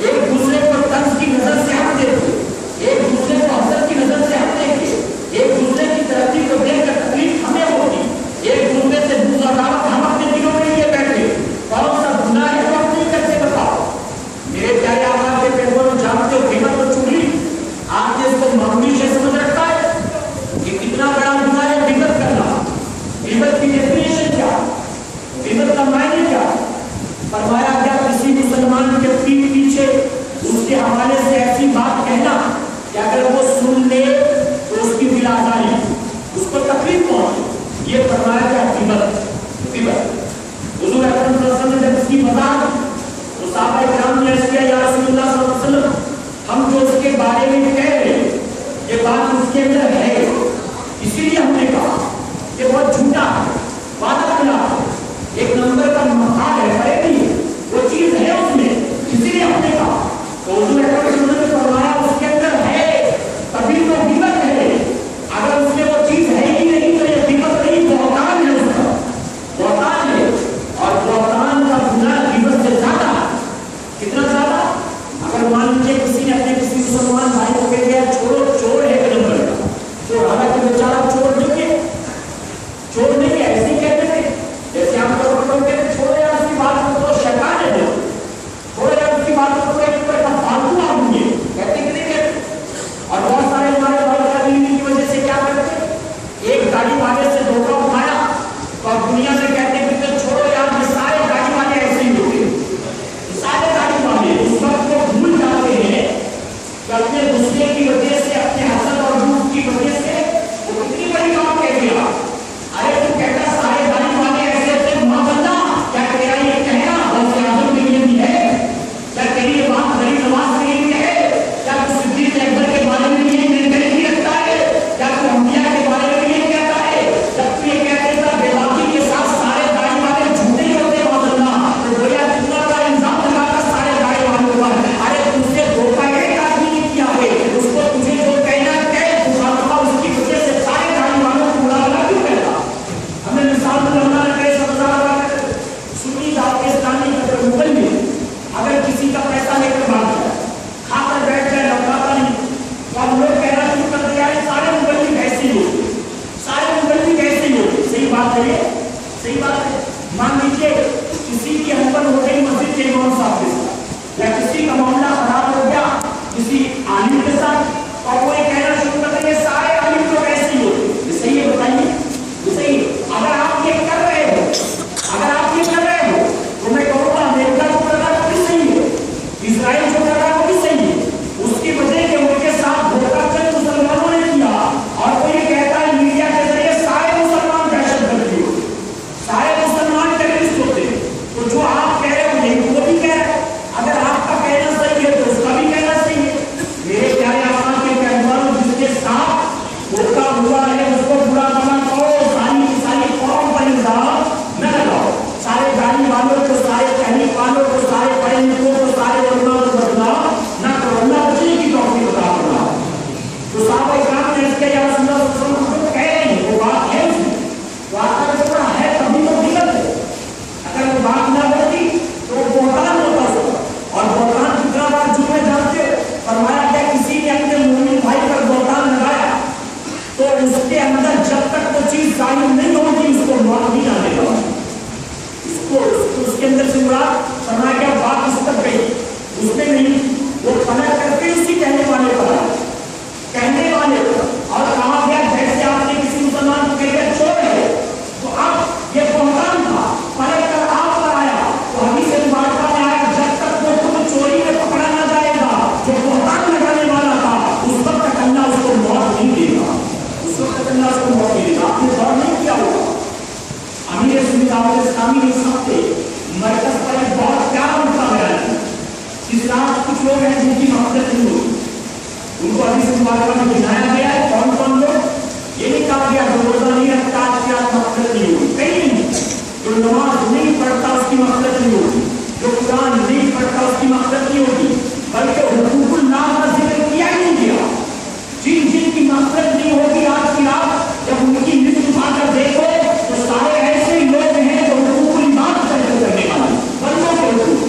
एक दूसरे को तंज की नजर से हम देखे, एक दूसरे को हसद की नजर से हम देखे, एक दूसरे की तरक्की को देखकर तकलीफ हमें होगी, एक दूसरे से मुज़ाकरात हम अपने दिलों में लिए बैठे। कौन सा गुनाह है जो आप नहीं करते, बताओ। मेरे प्यारे आका के पैगंबरों, जानते हो गिबत और चुगली, आपने इसको मामूली से समझ रखा है कि कितना बड़ा गुनाह है गिबत करना। गिबत की डेफिनेशन क्या, गिबत का मायने क्या? फरमाया क्या, किसी मुसलमान के पीठ पीछे उसके हवाले से ऐसी बात कहना कि अगर वो सुन ले तो उसकी दिल आजारी, उसको तकलीफ पहुंचे, ये फरमाया क्या? गिबत। हुजूर अकरम सल्लल्लाहु अलैहि वसल्लम ने जब इसकी वज़ाहत तो सहाबा किराम ने अर्ज़ किया, या रसूलुल्लाह सल्लल्लाहु अलैहि वसल्लम, हम जो उसके बारे में कह रहे हैं ये बात उसके अंदर है, इसीलिए हमने कहा कि बहुत झूठा है, वादा खिलाफ है, एक नंबर का मकान है, परे नहीं है, वो चीज है उसमें, इसीलिए हमने कहा। तो हुजूर अकरम सल्लल्लाहु अलैहि वसल्लम ने फरमाया उसके अंदर है, तभी तो गिबत है। अगर उसमें वो चीज है ही नहीं तो ये गिबत नहीं, बहतान है, उसका बहतान है। और बहतान का गुनाह गिबत से ज्यादा, कितना ज्यादा? अगर मान लीजिए किसी ने अपने किसी मुसलमान भाई को कह दिया छोड़ो, चोर है एक नंबर का, तो हालांकि बेचारा चोर नहीं है, ऐसे ही कहते थे, जैसे आप कहते छोड़ अगर किसी का पैसा लेकर भाग जाए, खाकर बैठ जाए, लौटाता नहीं, तो अब लोग कहना शुरू कर दिया है सारे मुगल ऐसे ही होते, सारे मुगल ऐसे ही होते। सही बात है, सही बात है। मान लीजिए किसी की अनबन हो गई मस्जिद के इमाम साहब के साथ, या किसी का मामला खराब हो गया किसी आलिम के साथ, और वो कहना शुरू कर देंगे सारे आलिम लोग ऐसे ही होते। ये सही है, बताइए, ये सही है। अगर आप ये कर रहे हो, अगर आप ये कर रहे हो, तो मैं कहूँगा अमेरिका जो कर रहा है वो भी सही है, इजराइल जो कर रहा है वो भी सही है। उसकी वजह के उनके साथ धोखाधड़ी मुसलमानों ने किया, और वो ये कहता है मीडिया के जरिए सारे मुसलमान दहशतगर्दी होते, सारे मुसलमान टेररिस्ट होते। तो जो आप कह रहे हो यही वो भी कह रहे हैं। अगर आपका कहना सही है तो उसका भी कहना सही है। मेरे प्यारे आका के पैगंबरों, जिसके साथ धोखा हुआ है उसको बुरा भला कहो, सारी की सारी कौम पर इल्जाम न लगाओ, सारे गाड़ी वालों को, सारे तहरीक वालों को, सारे पढ़े लिखों को, सारे उलमा को बदनाम न करो, न बचने की तौफीक अता फरमा। तो साहब इकराम ने इसके या रसूलुल्लाह सल्लल्लाहु अलैहि वसल्लम को कह रही वो बात है, वो आका जो है तभी तो दिक्कत है। अगर वो बात ना होती तो बहतान होता उसका, और बहतान कितना बार जुम्मे जानते हो, फरमाया क्या किसी ने अपने मोमिन भाई पर बहतान लगाया तो उसके अंदर जब तक वो चीज जाहिर नहीं होगी उसको मौत नहीं आने लगा, इसको उसके अंदर से मुराद फरमाया क्या बात उस तक गई, उसमें नहीं, वो पलट करके उसी कहने वाले पर, कहने वाले पर, और कहा गया जैसे आपने किसी मुसलमान को कहकर छोड़ है तो अब ये बहतान था, पलट कर आप पर आया तो हदीस मुबारका में आया जब तक वो खुद चोरी में पकड़ा ना जाएगा जो बहतान लगाने वाला था उस वक्त तक अल्लाह उसको मौत नहीं देगा, उस वक्त तक अल्लाह उसको मौत नहीं देगा। आपने गौर नहीं किया होगा, अमीर सुन्नी इस्लामी ने सबसे मरकज पर एक बहुत प्यारा मुद्दा बयान किया। इस रात कुछ लोग हैं जिनकी मकसद नहीं होती, उनको हदीस मुबारका में गिनाया गया है कौन कौन लोग, ये नहीं कहा गया जो रोजा नहीं रखता उसकी आज मकसद नहीं होगी, कहीं नहीं, जो नमाज नहीं पढ़ता उसकी मकसद नहीं होगी, जो कुरान नहीं पढ़ता उसकी मकसद नहीं होगी, बल्कि हुकूकुल्लाह का जिक्र किया ही नहीं गया। जिन जिन की मकसद नहीं होगी आज की रात जब उनकी लिस्ट उठाकर देखो तो सारे ऐसे लोग हैं जो हुकूकुल इबाद करने वाले बंदों के हुकूक,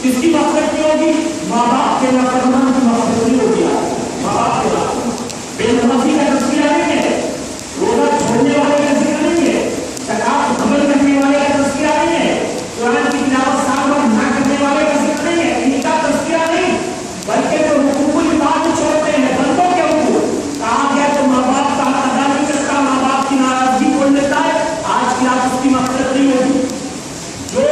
किसकी मकसद नहीं होगी, माँ बाप के नाफरमान की मकसद नहीं होगी, माँ बाप के नाफरमान, बेनमाजी का तस्वीर नहीं है, रोजा छोड़ने वाले का जिक्र नहीं है, ज़कात अमल करने वाले का तस्वीर नहीं है, कुरान की तिलावत साल भर ना करने वाले का जिक्र नहीं है, इनका तस्वीर नहीं, बल्कि जो हुकूकुल इबाद छोड़ते हैं बंदों के हुकूक, कहा गया तो माँ बाप का हक अदा नहीं करता, माँ बाप की नाराजगी खोल लेता है, आज की रात उसकी मकसद नहीं होगी। जो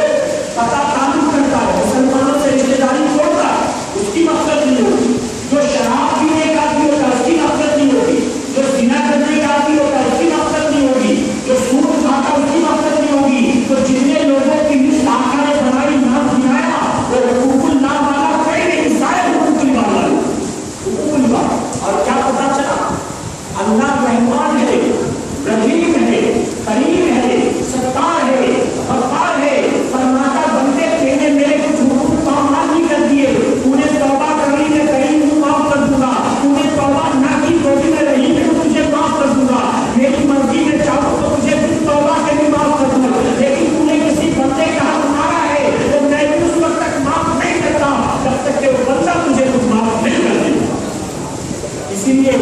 पता ताल्लुक करता है मुसलमानों से रिश्तेदारी छोड़ता है उसकी मकसद नहीं होगी, जो शराब पीने का आदमी होता है उसकी मकसद नहीं होगी, जो ज़िना करने का आदमी होता है उसकी मकसद नहीं होगी, जो सूद खाता उसकी मकसद नहीं होगी। तो जितने लोगों की लिस्ट आका ने बनाई नाम गिनाया वो हुकूकुल्लाह वाला कोई नहीं, सारे हुकूकुल इबाद वाले, हुकूकुल इबाद। और क्या पता चला, अल्लाह रहमान है, रहीम है, करीम है, सत्तार है, गफ्फार है, फरमाता बंदे तेरे मेरे कुछ हुकूक पामाल नहीं कर दिए, तूने तौबा कर ली मैं कहीं हूँ माफ कर दूंगा, तूने तौबा ना की तो भी मैं रहीम हूँ तुझे माफ कर दूंगा, मेरी मर्जी में चाहूँ तो तुझे भी तौबा के भी माफ कर दूंगा, लेकिन तूने किसी बंदे का हक मारा है तो मैं भी उस वक्त तक माफ नहीं करता जब तक कि वो बंदा तुझे कुछ माफ नहीं कर देगा। इसीलिए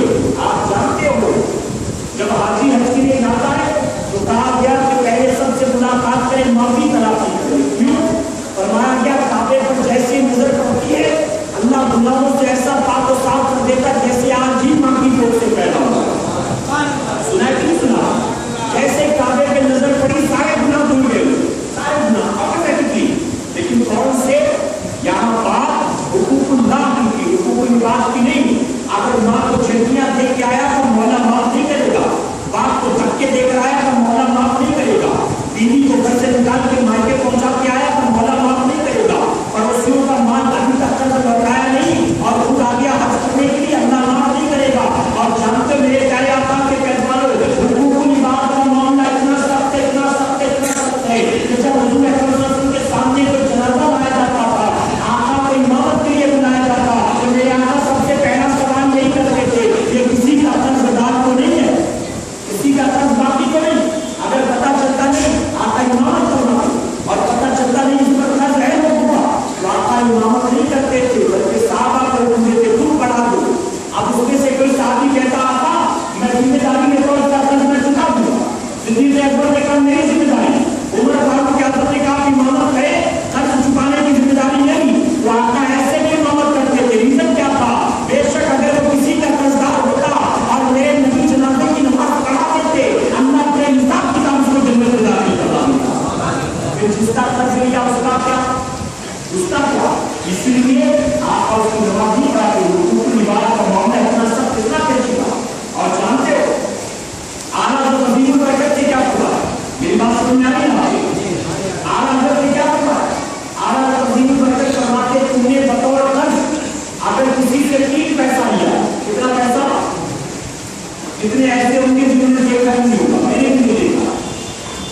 आप जानते हो जब हाजी हज के लिए जाता है तो कहा गया कि पहले सबसे मुलाकात करें, माफी तलाशी करें, क्यों? फरमाया गया काबे पर जैसी नजर पड़ती है अल्लाह गुनाहों से ऐसा पाक और साफ कर देता जैसे आज ही माँ की गोद से पैदा हुआ। सुना कि नहीं सुना? जैसे काबे पे नजर पड़ी सारे गुनाह धुल गए, सारे गुनाह ऑटोमेटिकली। लेकिन कौन से? यहाँ बात हुकूकुल्लाह की, हुकूकुल इबाद की नहीं। अगर माँ को झटकियाँ दे के आया तो मौला माफ नहीं करेगा, बाप को धक्के देकर आया तो मौला माफ नहीं करेगा, बीवी को घर से निकाल के मायके पहुंचा के आया तो मौला माफ नहीं करेगा, पड़ोसियों का माल अभी तक कर्ज लौटाया नहीं और खुद आ गया हज करने के लिए, अल्लाह माफ नहीं करेगा। और जानते हो मेरे प्यारे आका के पैगंबर हुकूकुल इबाद का मामला इतना सख्त है, इतना सख्त है, इतना सख्त है कि जब हुजूर अकरम सल्लल्लाहु अलैहि वसल्लम के सामने कोई जनाजा اس کا کیا؟ اس لیے آپ اور اس کی نماز نہیں پڑھاتے ہو، اس نماز کا معاملہ اتنا سب کتنا پیچیدہ ہے۔ اور جانتے ہو اعلیٰ حضرت عظیم البرکت سے کیا ہوا؟ میری بات سمجھ میں آ رہی ہے؟ اعلیٰ حضرت سے کیا ہوا؟ اعلیٰ حضرت عظیم البرکت فرماتے تم نے بطور قرض اگر کسی سے 3 پیسہ لیا، کتنا پیسہ؟ کتنے ایسے ہوں گے جنہوں نے دیکھا نہیں ہوگا، میں نے بھی نہیں دیکھا،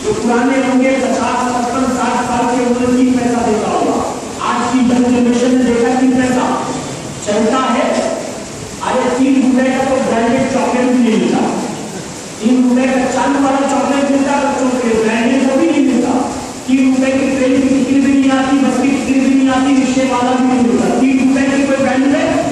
جو پرانے ہوں گے 50 55 60 سال کے انہوں نے 3 پیسہ دیکھا ہوگا۔ آج کی جنریشن نے دیکھا 3 پیسہ چلتا ہے؟ ارے 3 روپے کا تو برانڈیڈ چاکلیٹ بھی نہیں ملتا، 3 روپے کا چاند والا چاکلیٹ ملتا بچوں کے، برانڈیڈ وہ بھی نہیں ملتا، 3 روپے کی ٹرین کی ٹکٹ بھی نہیں آتی، بس کی ٹکٹ بھی نہیں آتی، رکشے والا بھی نہیں ملتا۔ 3 روپے کی کوئی ویلیو ہے؟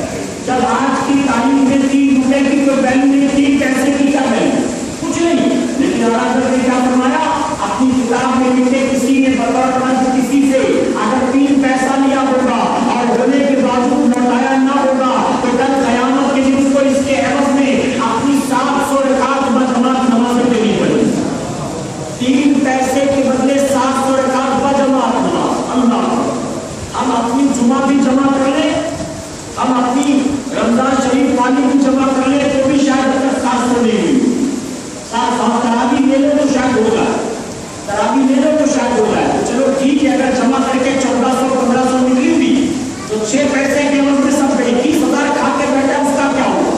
جب آج کی تاریخ میں 3 روپے کی کوئی ویلیو نہیں، 3 پیسے کی کیا ویلیو؟ کچھ نہیں۔ لیکن اعلیٰ حضرت نے کیا فرمایا اپنی کتاب میں لکھے کسی نے بطور قرض کسی سے اگر 3 پیسہ لیا ہوگا اور ہونے کے باوجود لوٹایا نہ ہوگا تو کل قیامت کے دن اس کو اس کے عوض میں اپنی 700 رکعت بجماعت نمازیں دینی پڑے گی۔ 3 پیسے کے بدلے 700 رکعت بجماعت نماز۔ اللہ ہم اپنی جمعہ بھی جمع کر لیں، ہم اپنی رمضان شریف والی بھی جمع کر لیں تو بھی شاید تک 700 نہیں ہوئی۔ تراویح لے لو تو شاید ہوگا، تراویح لے لو تو شاید ہوگا، چلو ٹھیک ہے اگر جمع کر کے 1400 1500 نکلی بھی تو 6 پیسے کے عوض میں سب 21,000 کھا کے بیٹھا اس کا کیا ہوگا؟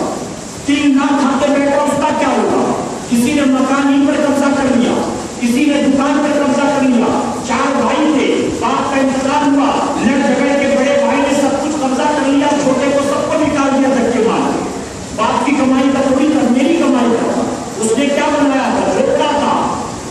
3 لاکھ کھا کے بیٹھا اس کا کیا ہوگا؟ کسی نے مکان ہی پر قبضہ کر لیا، کسی نے دکان پر قبضہ کر لیا، 4 بھائی تھے، باپ کا انتقال ہوا، لڑ جھگڑ کے بڑے بھائی نے سب کچھ قبضہ کر لیا، چھوٹے کو سب کو نکال دیا دھکے مار کے۔ باپ کی کمائی کا تھوڑی تھا، میری کمائی کا تھا، اس نے کیا بنایا تھا؟ روکا تھا،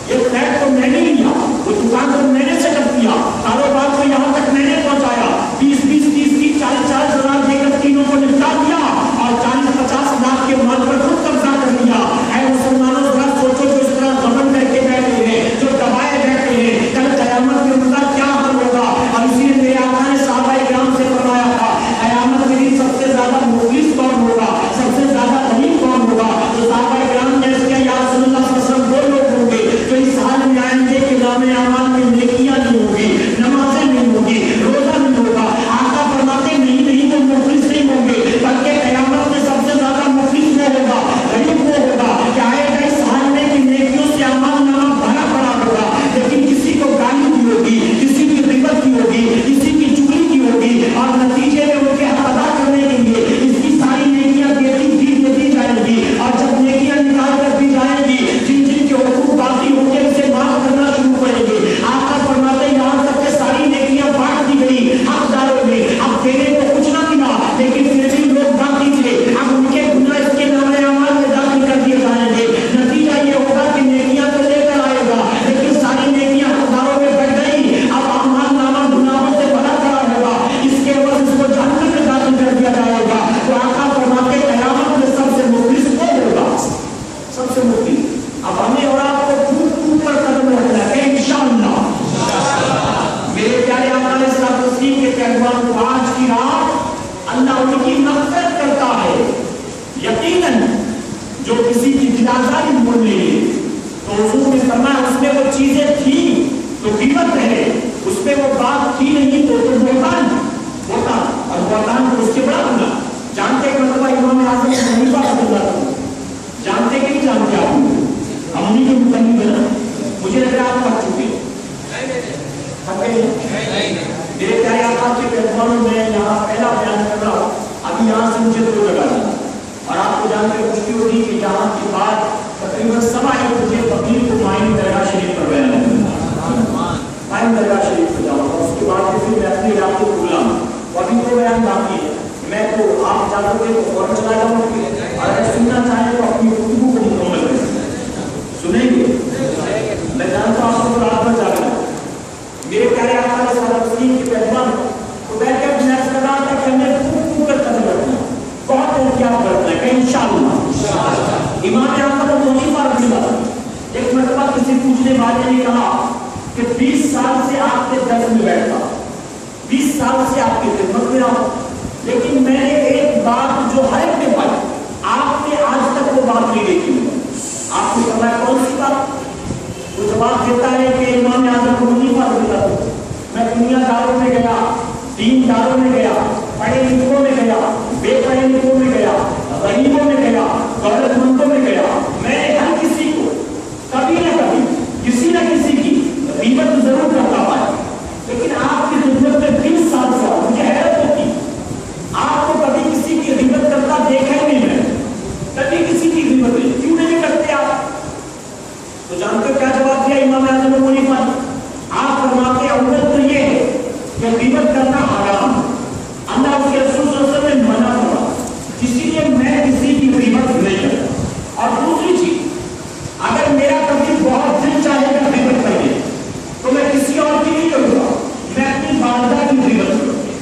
یہ فلیٹ تو میں نے لیا، وہ دکان تو میں نے سیٹ اپ کیا، کاروبار کو یہاں تک میں نے پہنچایا، 20 30 40 ہزار دے کر تینوں کو نپٹا دیا اور 40-50 لاکھ کے مال پر خود قبضہ کر لیا۔ اے مسلمانوں ذرا سوچو جو اس طرح غمن کر کے بیٹھے ہیں، جو دبائے بیٹھے ہیں، کل قیامت میں ان کا کیا حال ہوگا؟ اور اسی لیے میرے آقا نے صحابہ کرام سے فرمایا تھا قیامت کے دن سب سے زیادہ مفلس کون ہوگا، سب سے زیادہ غریب کون ہوگا؟ تو صحابہ کرام نے اس کے یا رسول اللہ صلی اللہ علیہ وسلم وہ لوگ ہوں گے جو اس حال میں آئیں گے کہ نام اعمال میں نیکیاں نہیں ہوگی، نمازیں نہیں ہوگی، روزہ نہیں ہوگا۔ آقا فرماتے نہیں وہ مفلس نہیں ہوں گے، بلکہ قیامت میں سب سے زیادہ مفلس وہ ہوگا، غریب وہ ہوگا کہ آئے گا اس حال میں کہ نیکیوں سے اعمال نامہ بھرا پڑا ہوگا، لیکن کسی کو گالی دی ہوگی، کسی کی غیبت کی ہوگی، کسی کی چغلی کی ہوگی، اور نتیجے میں ان کے حق ادا کرنے کے لیے اس کی ساری نیکیاں دیتی جائیں گی، اور جب نیکیاں نکال کر دی جائیں گی جن جن کے حقوق باقی ہوں گے اسے معاف کرنا شروع کریں گے۔ آقا فرماتے ہیں یہاں تک کہ ساری نیکیاں بانٹ دی گئی حقداروں میں، اب دینے کو کچھ نہ ملا لیکن پھر بھی لوگ باقی تھے، اب ان کے گناہ اس کے نام اعمال میں داخل کر دیے جائیں گے۔ نتیجہ یہ ہوگا کہ نیکیاں تو لے کر آئے گا لیکن ساری نیکیاں حقداروں میں بٹ گئی، اب اعمال نامہ گناہوں سے بھرا پڑا ہوگا، اس کے عوض اس کو جہنم میں داخل کر دیا جائے گا۔ تو آقا فرماتے قیامت میں سب سے مفلس کون ہوگا؟ سب سے مفلس۔ اب ہمیں اور آپ کو ٹوٹ پر قدم رکھنا ہے انشاءاللہ۔ میرے پیارے آقا علیہ الصلوۃ والسلام کے پیغام کو آج کی رات اللہ ان کی مغفرت کرتا ہے۔ یقیناً جو کسی کی دلازاری موڑ لے تو حضور نے فرمایا اس میں وہ چیزیں تھیں تو قیمت رہے، اس میں وہ بات تھی نہیں تو بہتان ہوتا، اور بہتان کو اس کے بڑا ہونا۔ جانتے کہ مرتبہ امام اعظم حنیفہ رضی اللہ عنہ جانتے کہ نہیں جانتے آپ ہم انہیں کے متعلق ہے نا، مجھے لگ رہا آپ پڑھ چکے میرے پیارے آقا کے پیغاموں میں یہاں پہلا بیان کر رہا ہوں۔ ابھی یہاں سے مجھے 2 جگہ دی اور آپ کو جان کر خوشی ہوگی کہ یہاں کے بعد تقریباً 1:15 بجے فقیر کو مائن درگاہ شریف پر بیان کرنا، مائن درگاہ شریف پر جاؤں گا، اس کے بعد پھر میں اپنے علاقے کو بھولا ہوں، ابھی 2 بیان باقی ہے۔ میں تو آپ اجازت دیں تو فوراً چلا جاؤں گا، اور اگر سننا چاہیں تو اپنی گفتگو کو مکمل کریں، سنیں گے؟ میں جانتا ہوں آپ کو رات بھر جاگنا۔ میرے پیارے آقا علیہ الصلوۃ والسلام کے پیغام کو بیٹھ کے اپنے نفس کا رات تک ہمیں خوب کر قدم رکھنا، بہت احتیاط برتنا ہے کہ انشاءاللہ۔ امام اعظم ابو حنیفہ رضی اللہ عنہ ایک مرتبہ کسی پوچھنے والے نے کہا کہ 20 سال سے آپ کے درس میں بیٹھتا، 20 سال سے آپ کی خدمت میں رہا، لیکن میں نے ایک بات جو ہر ایک نے پائی آپ نے آج تک وہ بات نہیں دیکھی۔ آپ نے فرمایا کون سی بات؟ وہ جواب دیتا ہے کہ امام اعظم ابو حنیفہ رضی اللہ عنہ میں دنیا داروں میں گیا गीबत करना हराम, अल्लाह उसके रसूल सल्लल्लाहु अलैहि वसल्लम ने मना किया, इसीलिए मैं किसी की गीबत नहीं करता। और दूसरी चीज, अगर मेरा कभी बहुत दिल चाहेगा गीबत करने तो मैं किसी और की नहीं करूंगा, मैं अपनी वालिदा की गीबत करूंगा।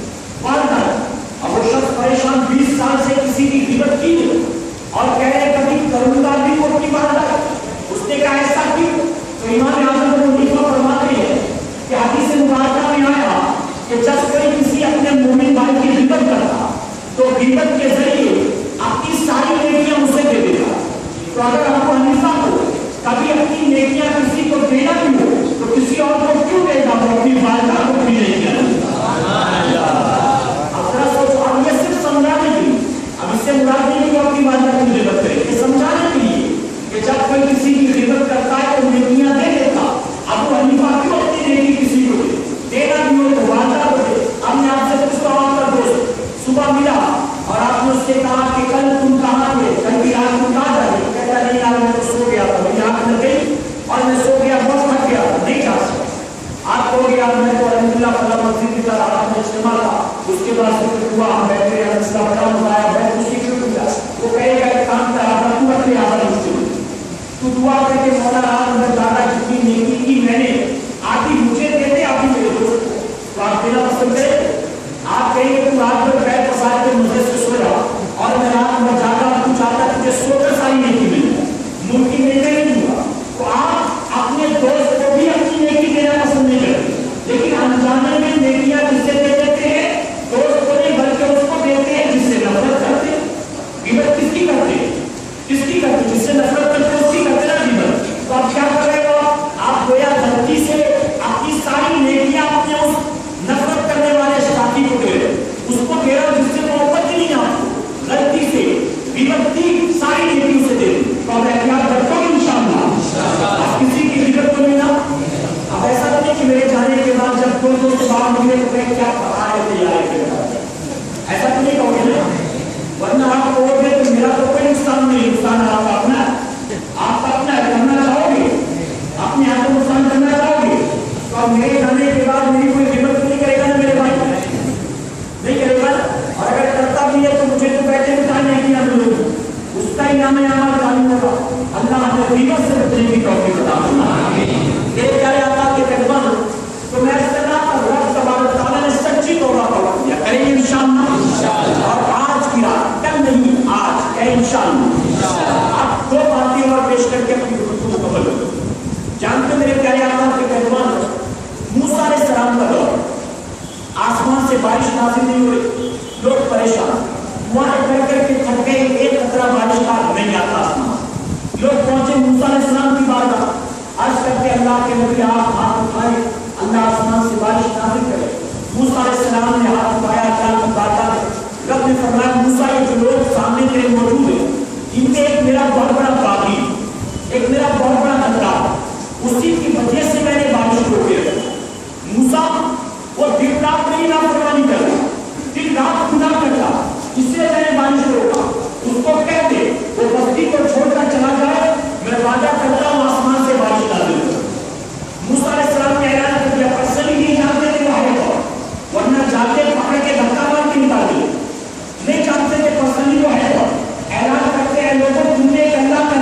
वालिदा, अब वो शख्स परेशान 20 साल से किसी की गीबत की और कह रहे कभी करूंगा भी वो अपनी वालिदा, उसने कहा ऐसा क्यों? तो इमाम आज़म अबू हनीफा फरमाते हैं कि हदीस मुबारका में आया कि जब कोई किसी अपने मोमिन भाई की गीबत करता तो गीबत के जरिए अपनी सारी नेकियां उसे दे देगा। तो अगर अबू हनीफा को कभी अपनी नेकियां किसी को देना भी हो तो किसी और को क्यों देगा, वो अपनी वालिदा को भी नहीं किया। अब जरा सोचो, अब ये सिर्फ समझाने के लिए, अब इससे मुराद नहीं है कि अपनी वालिदा की गीबत करे, ये समझाने के लिए कि जब कोई किसी की गीबत करता है तो नेकियां दे देता। अबू हनीफा क्यों अपनी नेकी किसी को दे, देना भी हो तो वालिदा को दे। अब मैं आपसे पूछता हूं, आपका दोस्त सुबह मिला और आपने उससे कहा कि कल तुम कहाँ थे, कल की रात तुम कहाँ जा रहे? कहता नहीं यार मैं तो सो गया था, मेरी आंख लग गई और मैं सो गया, बहुत थक गया था, नहीं जा सकता। आप कहोगे यार मैं तो अल्हम्दुलिल्लाह फला मस्जिद की तरह रात में इज्तिमा था, उसके बाद फिर हुआ हम बैठे अल्लाह बड़ा मजा आया, मैं खुशी क्यों मिला? वो कहेगा एक काम कर, आप तू अपने आदत मुश्किल तू दुआ करके मौला रात में ज्यादा जितनी नेकी की मैंने आधी मुझे दे दे, आधी मेरे दोस्त को। तो आप देना पसंद करें? आप कहेंगे तुम रात में पैर पसार के मुझे से सो जाओ और मैं रात में जागा, तू चाहता तुझे सोकर सारी नेकी मिले, मुमकिन नहीं दूंगा। तो आप अपने दोस्त को भी अपनी नेकी देना पसंद नहीं करते, लेकिन अनजाने में नेकियां किससे दे देते हैं? दोस्त को नहीं बल्कि उसको देते हैं जिससे नफरत करते हैं। गीबत किसकी करते हैं? किसकी करते? जिससे नफरत करते हैं उसकी करते ना गीबत। तो आप क्या कर रहे हो? आप गोया धरती से अपनी सारी नेकियां अपने उस नफरत करने वाले साथी को दे रहे, उसको दे रहे हो जिससे मोहब्बत ही नहीं आपको, गलती से गीबत की सारी नेकी उसे दे रहे। तो अब एहतियात करता हूं इंशाअल्लाह आप किसी की गीबत को नहीं ना। अब ऐसा नहीं कि मेरे जाने के बाद जब कोई दोस्त बाहर मिले तो मैं क्या पढ़ा है तैयार है, ऐसा तो नहीं कहोगे ना, वरना आप कहोगे तो मेरा तो कोई नुकसान नहीं, नुकसान आपका अपना, आप अपना करना चाहोगे, अपने आप को नुकसान करना चाहोगे। तो अब मेरे जाने के बाद मेरी कोई गीबत नहीं करेगा ना मेरे भाई, नहीं करेगा। और अगर करता भी है तो मुझे तो बैठे बिठा नहीं किया मिलोगे, उसका ही नाम है चालू होगा। अल्लाह हमें गीबत से बचने की तौफीक अता फरमाए। ये क्या आता के कहबन तो मैं सदा रब तबारक तआला ने सच्ची तौबा किया करेंगे इंशाअल्लाह। और आज की रात कल नहीं, आज है इंशाअल्लाह। आप दो बातें और पेश करके अपनी गुफ्तगू को कबूल करो। जानते मेरे प्यारे आका के कहबन, मूसा अलैहि सलाम का दौर, आसमान से बारिश नाज़िल नहीं हो रही, लोग परेशान, वहां कर करके थक गए, एक कतरा बारिश का नहीं आता आसमान। लोग पहुंचे मूसा अलैहि सलाम की बारगाह, अर्ज करके अल्लाह के नबी आप हाथ उठाए, अल्लाह आसमान से बारिश नाज़िल करे। मूसा अलैहि सलाम ने हाथ उठाया, क्या बात है? रब ने फरमाया मूसा ये जो लोग सामने तेरे मौजूद हैं, इनमें एक मेरा बहुत बड़ा बागी, एक मेरा बहुत बड़ा खतरा, उसी की वजह से मैंने बारिश को रोके रखा। मूसा वो दिन रात नहीं नाफरमानी कर रहा, दिन रात गुनाह करता, इससे मैंने बारिश को रोका। उसको कहते वो बस्ती को छोड़कर चला जाए, मैं वादा करता हूँ आसमान से बारिश नाज़िल करूंगा। मूसा अलैहि सलाम ने ऐलान कर दिया, पर्सनली नहीं जानते थे वो है कौन, वरना जाते पकड़ के धक्का मार के निकाल दिए, नहीं जानते थे पर्सनली वो है कौन। ऐलान करते हैं लोगों, तुमने एक अल्लाह का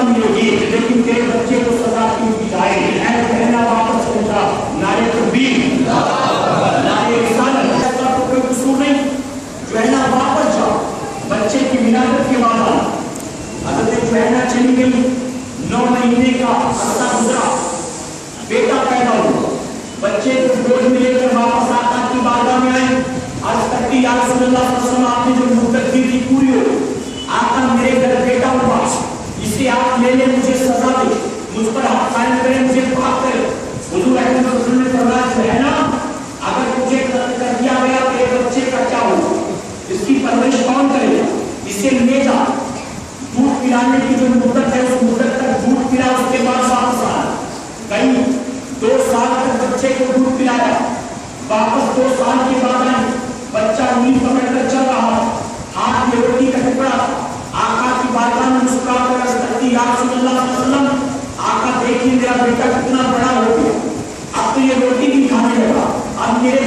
ملے گی، لیکن تیرے بچے کو سزا کیوں دی جائے؟ اے کہنا واپس چل جا، نعرہ تکبیر، نعرہ رسالت کا تو کوئی قصور نہیں، جو ہے نا واپس جا، بچے کی ولادت کے بعد حضرت جو ہے نا چلی گئی، 9 مہینے کا عرصہ گزرا، بیٹا پیدا ہوا، بچے کو گود میں لے کر واپس آقا کی بارگاہ میں آئے، عرض کرتی یا رسول اللہ صلی اللہ علیہ وسلم آپ نے جو مدت دی تھی پوری ہو، آقا میرے گھر بیٹا ہوا، اسے آپ لے لیں، مجھے سزا دے، مجھ پر حق قائم کریں، مجھے پاک کریں۔ حضور اکرم صلی اللہ علیہ وسلم نے فرمایا جو ہے نا اگر مجھے قتل کر دیا گیا تیرے بچے کا کیا ہوگا؟ اس کی پرورش کون کرے گا؟ اسے لے جا، دودھ پلانے کی جو مدت ہے اس مدت تک دودھ پلا، اس کے بعد 7 سال، کہیں 2 سال تک بچے کو دودھ پلایا، واپس 2 سال کے بعد آئے، بچہ انگلی پکڑ کر چل رہا، ہاتھ میں روٹی کا ٹکڑا، آقا کی بارگاہ میں مسکرا کر عرض کرتی یا رسول اللہ صلی اللہ علیہ وسلم آقا دیکھیے میرا بیٹا کتنا بڑا ہو گیا، اب تو یہ روٹی بھی کھانے لگا، اب میرے